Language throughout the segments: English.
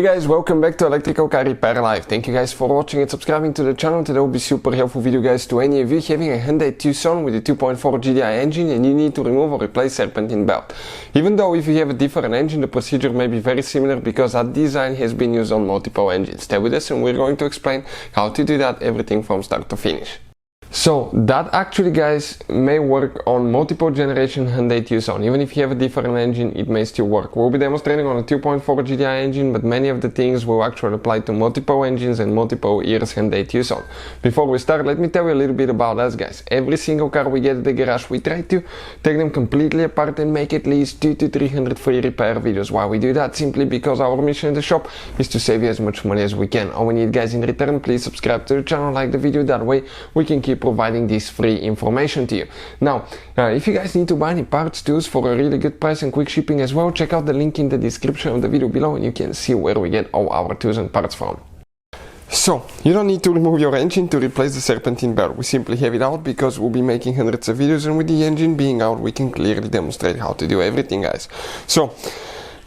guys, welcome back to Electrical Car Repair Live. Thank you guys for watching and subscribing to the channel. Today will be super helpful video guys to any of you having a Hyundai Tucson with a 2.4 GDI engine and you need to remove or replace serpentine belt. Even though if you have a different engine, the procedure may be very similar because that design has been used on multiple engines. Stay with us and we're going to explain how to do that, everything from start to finish. So that actually guys may work on multiple generation Hyundai Tucson. Even if you have a different engine, it may still work. We'll be demonstrating on a 2.4 GDI engine, but many of the things will actually apply to multiple engines and multiple years Hyundai Tucson. Before we start, let me tell you a little bit about us guys. Every single car we get at the garage, we try to take them completely apart and make at least 200 to 300 free repair videos. Why we do that? Simply because our mission in the shop is to save you as much money as we can. All we need guys in return, please subscribe to the channel, like the video, that way we can keep providing this free information to you. Now, if you guys need to buy any parts, tools for a really good price and quick shipping as well, check out the link in the description of the video below and you can see where we get all our tools and parts from. So, you don't need to remove your engine to replace the serpentine belt. We simply have it out because we'll be making hundreds of videos, and with the engine being out, we can clearly demonstrate how to do everything guys. So,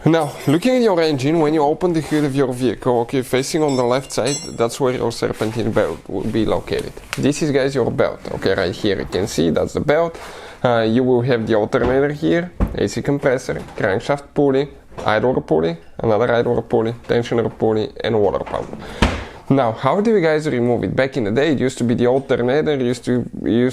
now, looking at your engine, when you open the hood of your vehicle, okay, facing on the left side, that's where your serpentine belt will be located. This is, guys, your belt. Okay, right here you can see that's the belt. You will have the alternator here, AC compressor, crankshaft pulley, idler pulley, another idler pulley, tensioner pulley, and water pump. Now, how do you guys remove it? Back in the day, it used to be the alternator, used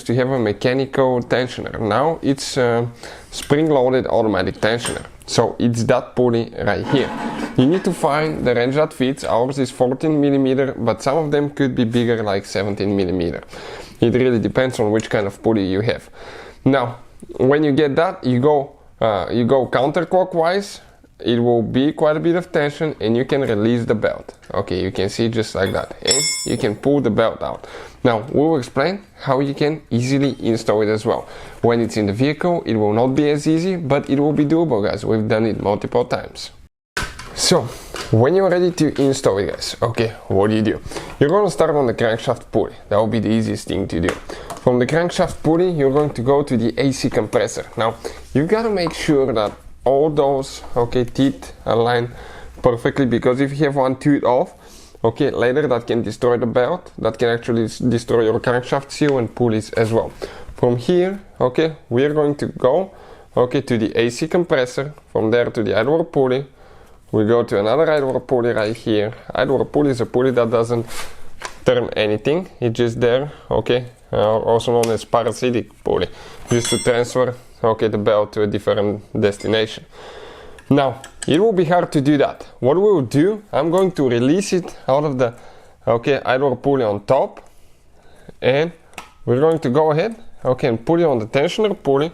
to have a mechanical tensioner. Now it's a spring-loaded automatic tensioner. So it's that pulley right here. You need to find the wrench that fits. Ours is 14mm, but some of them could be bigger, like 17mm. It really depends on which kind of pulley you have. Now, when you get that, you go counterclockwise. It will be quite a bit of tension and you can release the belt. Okay, you can see just like that, and you can pull the belt out. Now we'll explain how you can easily install it as well. When it's in the vehicle, it will not be as easy, but it will be doable guys. We've done it multiple times. So when you're ready to install it guys, okay, what do? You're going to start on the crankshaft pulley. That will be the easiest thing to do. From the crankshaft pulley, you're going to go to the AC compressor. Now you got to make sure that all those teeth align perfectly, because if you have one tooth off, later that can destroy the belt, that can actually destroy your crankshaft seal and pulleys as well. From here, we are going to go to the AC compressor, from there to the idler pulley. We go to another idler pulley right here. Idler pulley is a pulley that doesn't turn anything, it's just there, also known as parasitic pulley, used to transfer the belt to a different destination. Now, it will be hard to do that. What we will do, I'm going to release it out of the idler pulley on top, and we're going to go ahead and put it on the tensioner pulley.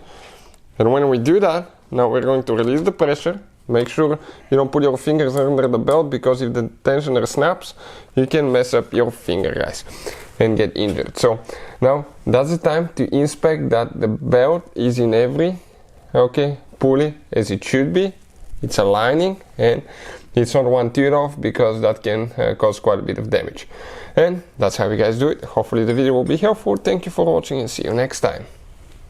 And when we do that, now we're going to release the pressure. Make sure you don't put your fingers under the belt, because if the tensioner snaps, you can mess up your finger guys and get injured. So now that's the time to inspect that the belt is in every pulley as it should be. It's aligning and it's not one tooth off, because that can cause quite a bit of damage. And that's how you guys do it. Hopefully the video will be helpful. Thank you for watching and see you next time.